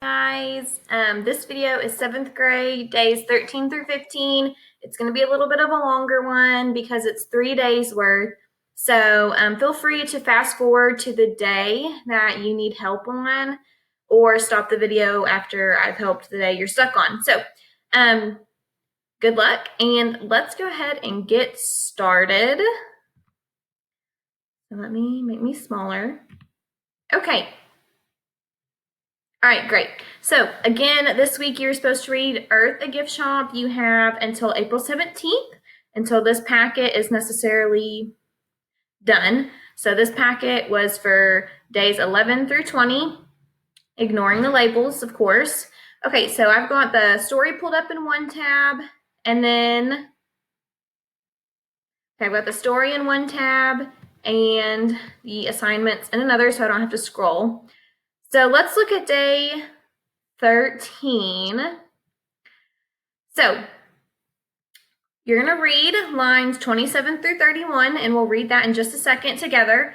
Guys, this video is 7th grade, days 13 through 15. It's going to be a little bit of a longer one because it's 3 days worth. So feel free to fast forward to the day that you need help on, or stop the video after I've helped the day you're stuck on. So good luck, and let's go ahead and get started. So let me make me smaller. Okay. All right, great. So again, this week you're supposed to read Earth, a Gift Shop. You have until April 17th until this packet is necessarily done. So this packet was for days 11 through 20, ignoring the labels, of course. Okay, so I've got the story pulled up in one tab, and then I've got the story in one tab and the assignments in another, so I don't have to scroll. So let's look at day 13. So you're going to read lines 27 through 31, and we'll read that in just a second together.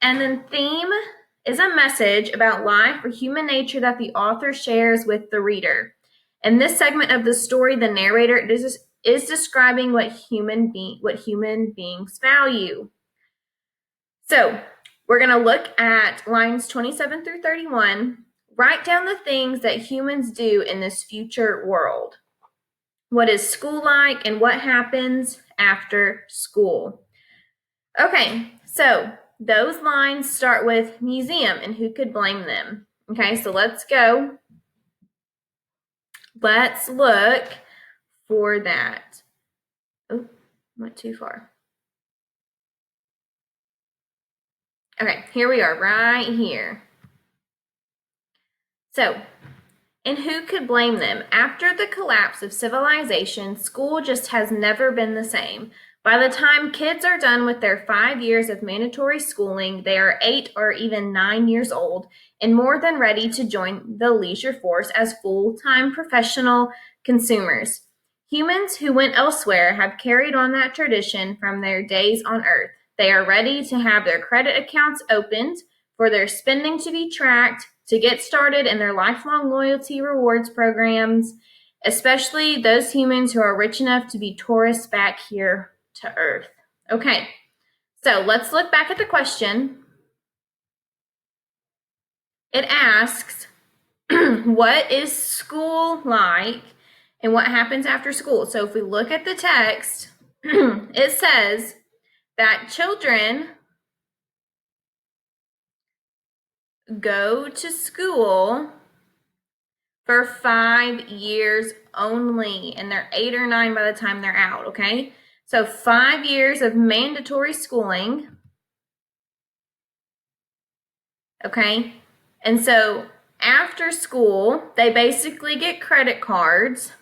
And then theme is a message about life or human nature that the author shares with the reader. In this segment of the story, the narrator is describing what human beings value. So we're going to look at lines 27 through 31. Write down the things that humans do in this future world. What is school like, and what happens after school? Okay, so those lines start with museum, and who could blame them? Okay, so let's go. Let's look for that. Oh, went too far. Okay, here we are, right here. So, and who could blame them? After the collapse of civilization, school just has never been the same. By the time kids are done with their 5 years of mandatory schooling, they are 8 or even 9 years old and more than ready to join the leisure force as full-time professional consumers. Humans who went elsewhere have carried on that tradition from their days on Earth. They are ready to have their credit accounts opened, for their spending to be tracked, to get started in their lifelong loyalty rewards programs, especially those humans who are rich enough to be tourists back here to Earth. Okay, so let's look back at the question. It asks, what is school like, and what happens after school? So if we look at the text, it says that children go to school for 5 years only, and they're 8 or 9 by the time they're out, okay? So 5 years of mandatory schooling, okay? And so after school, they basically get credit cards,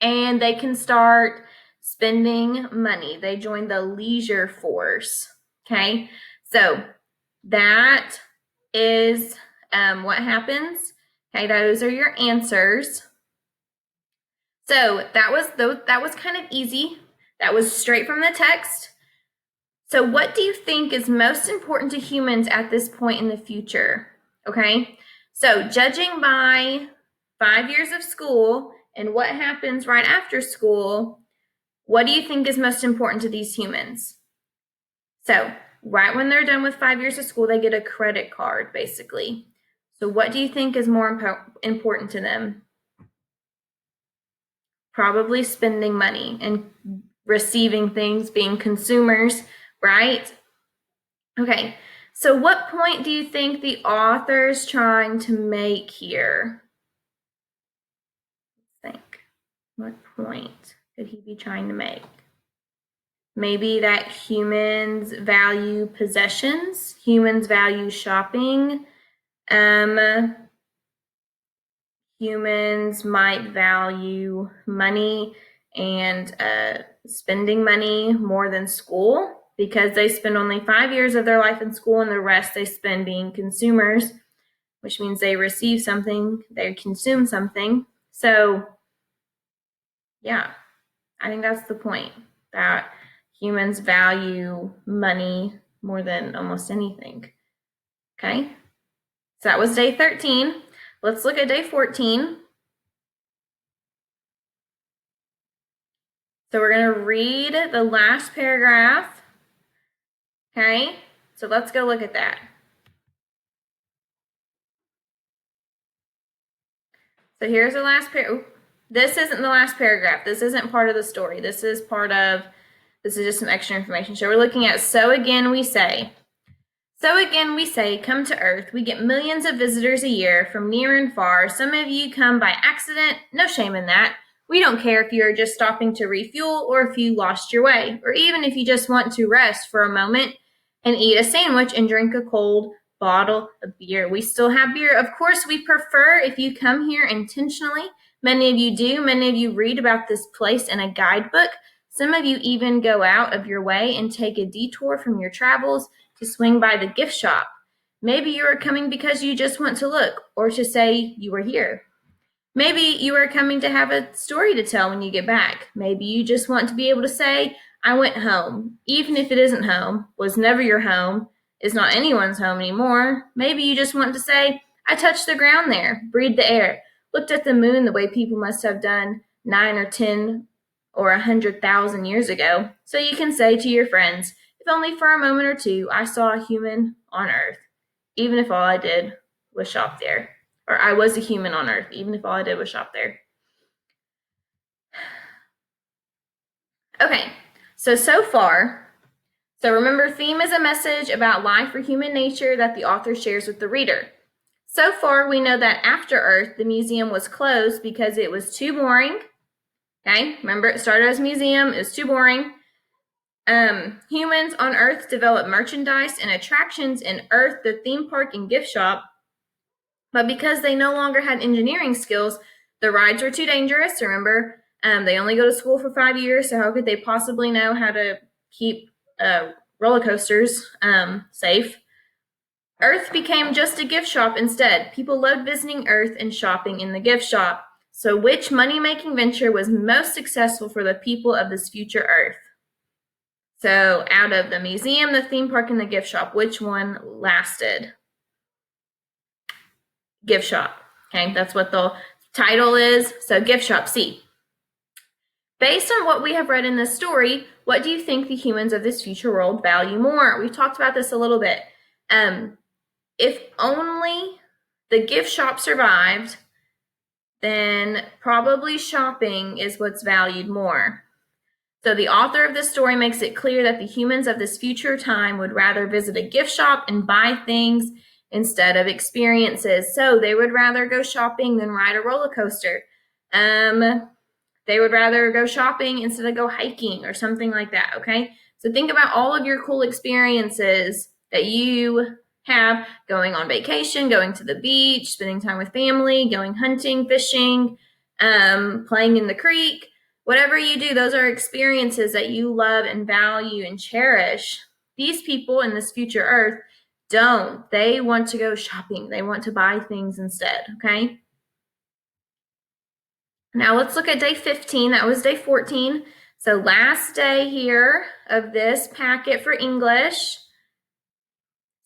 and they can start spending money. They join the leisure force, okay? So that is what happens. Okay, those are your answers. So that was kind of easy. That was straight from the text. So what do you think is most important to humans at this point in the future? Okay, so judging by 5 years of school and what happens right after school, what do you think is most important to these humans? So right when they're done with 5 years of school, they get a credit card, basically. So what do you think is more important to them? Probably spending money and receiving things, being consumers, right? Okay, so what point do you think the author's trying to make here? Let's think. What point could he be trying to make? Maybe that humans value possessions, humans value shopping, humans might value money and spending money more than school, because they spend only 5 years of their life in school, and the rest they spend being consumers, which means they receive something, they consume something. So yeah, I think that's the point, that humans value money more than almost anything. Okay, so that was day 13. Let's look at day 14. So we're going to read the last paragraph. Okay, so let's go look at that. So here's the last paragraph. This isn't the last paragraph. This isn't part of the story. This is just some extra information. So we're looking at, so again we say, come to Earth. We get millions of visitors a year from near and far. Some of you come by accident. No shame in that. We don't care if you're just stopping to refuel or if you lost your way, or even if you just want to rest for a moment and eat a sandwich and drink a cold bottle of beer. We still have beer. Of course, we prefer if you come here intentionally. Many of you do. Many of you read about this place in a guidebook. Some of you even go out of your way and take a detour from your travels to swing by the gift shop. Maybe you are coming because you just want to look or to say you were here. Maybe you are coming to have a story to tell when you get back. Maybe you just want to be able to say, I went home, even if it isn't home, was never your home, is not anyone's home anymore. Maybe you just want to say, I touched the ground there, breathed the air, looked at the moon the way people must have done 9 or 10 or 100,000 years ago. So you can say to your friends, if only for a moment or two, I saw a human on Earth, even if all I did was shop there. Or I was a human on Earth, even if all I did was shop there. Okay, so far, so remember, theme is a message about life or human nature that the author shares with the reader. So far, we know that after Earth, the museum was closed because it was too boring. Okay, remember, it started as a museum, it was too boring. Humans on Earth developed merchandise and attractions in Earth, the theme park and gift shop. But because they no longer had engineering skills, the rides were too dangerous. Remember, they only go to school for 5 years, so how could they possibly know how to keep roller coasters safe? Earth became just a gift shop instead. People loved visiting Earth and shopping in the gift shop. So which money-making venture was most successful for the people of this future Earth? So out of the museum, the theme park, and the gift shop, which one lasted? Gift shop. Okay, that's what the title is. So gift shop, C. Based on what we have read in this story, what do you think the humans of this future world value more? We've talked about this a little bit. If only the gift shop survived, then probably shopping is what's valued more. So the author of this story makes it clear that the humans of this future time would rather visit a gift shop and buy things instead of experiences. So they would rather go shopping than ride a roller coaster. They would rather go shopping instead of go hiking or something like that, okay? So think about all of your cool experiences that you have, going on vacation, going to the beach, spending time with family, going hunting, fishing, playing in the creek. Whatever you do, those are experiences that you love and value and cherish. These people in this future Earth don't. They want to go shopping. They want to buy things instead, okay? Now let's look at day 15. That was day 14. So last day here of this packet for English.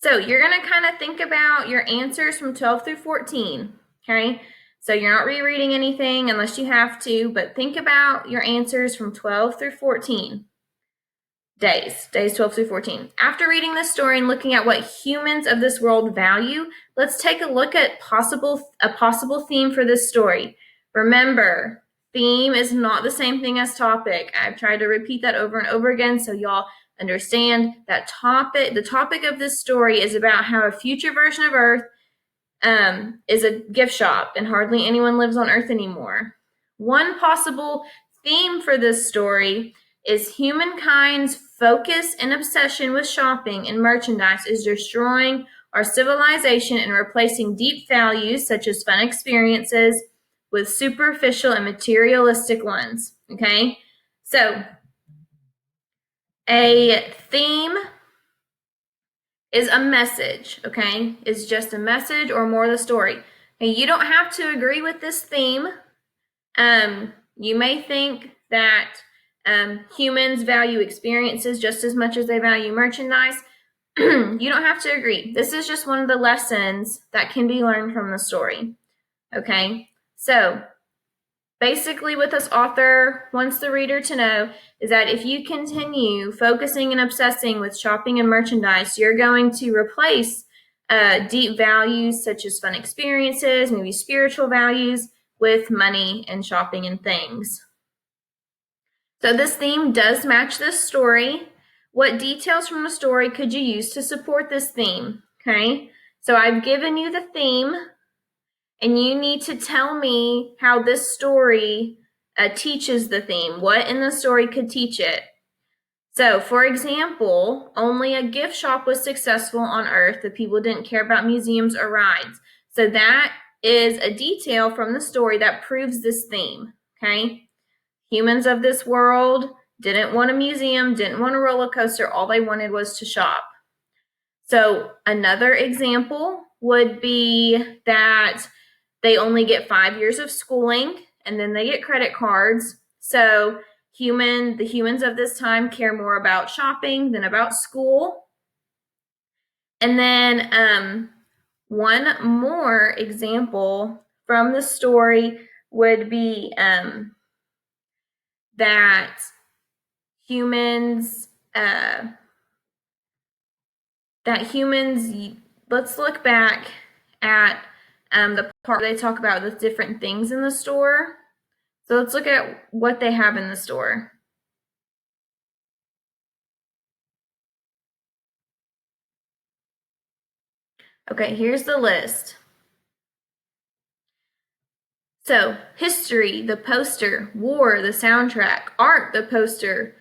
So you're going to kind of think about your answers from 12 through 14, okay? So you're not rereading anything unless you have to, but think about your answers from 12 through 14 days 12 through 14. After reading this story and looking at what humans of this world value, let's take a look at a possible theme for this story. Remember, theme is not the same thing as topic. I've tried to repeat that over and over again so y'all understand that the topic of this story is about how a future version of Earth is a gift shop and hardly anyone lives on Earth anymore. One possible theme for this story is humankind's focus and obsession with shopping and merchandise is destroying our civilization and replacing deep values such as fun experiences with superficial and materialistic ones, okay? So a theme is a message, okay? It's just a message or more of the story. Okay, you don't have to agree with this theme. You may think that humans value experiences just as much as they value merchandise. You don't have to agree. This is just one of the lessons that can be learned from the story. Okay, so basically what this author wants the reader to know is that if you continue focusing and obsessing with shopping and merchandise, you're going to replace deep values such as fun experiences, maybe spiritual values, with money and shopping and things. So this theme does match this story. What details from the story could you use to support this theme? Okay, so I've given you the theme, and you need to tell me how this story teaches the theme. What in the story could teach it? So, for example, only a gift shop was successful on Earth. The people didn't care about museums or rides. So that is a detail from the story that proves this theme, okay? Humans of this world didn't want a museum, didn't want a roller coaster. All they wanted was to shop. So another example would be that they only get 5 years of schooling and then they get credit cards. So the humans of this time care more about shopping than about school. And then one more example from the story would be that humans let's look back at the part where they talk about the different things in the store. So let's look at what they have in the store. Okay, here's the list. So, history, the poster, war, the soundtrack, art, the poster,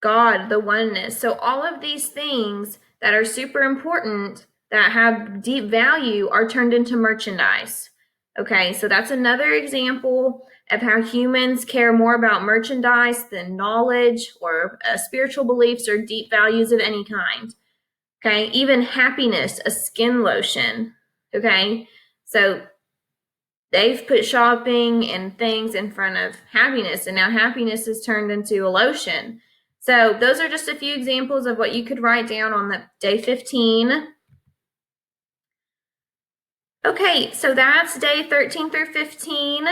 God, the oneness. So all of these things that are super important, that have deep value, are turned into merchandise. Okay, so that's another example of how humans care more about merchandise than knowledge or spiritual beliefs or deep values of any kind. Okay, even happiness, a skin lotion. Okay, so they've put shopping and things in front of happiness, and now happiness is turned into a lotion. So those are just a few examples of what you could write down on the day 15. Okay, so that's day 13 through 15.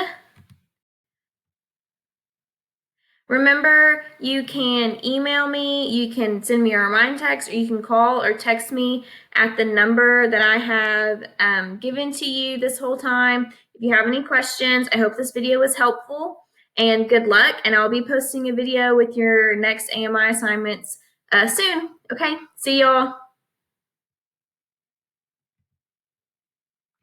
Remember, you can email me, you can send me a remind text, or you can call or text me at the number that I have given to you this whole time. If you have any questions, I hope this video was helpful, and good luck, and I'll be posting a video with your next AMI assignments soon. Okay, see y'all.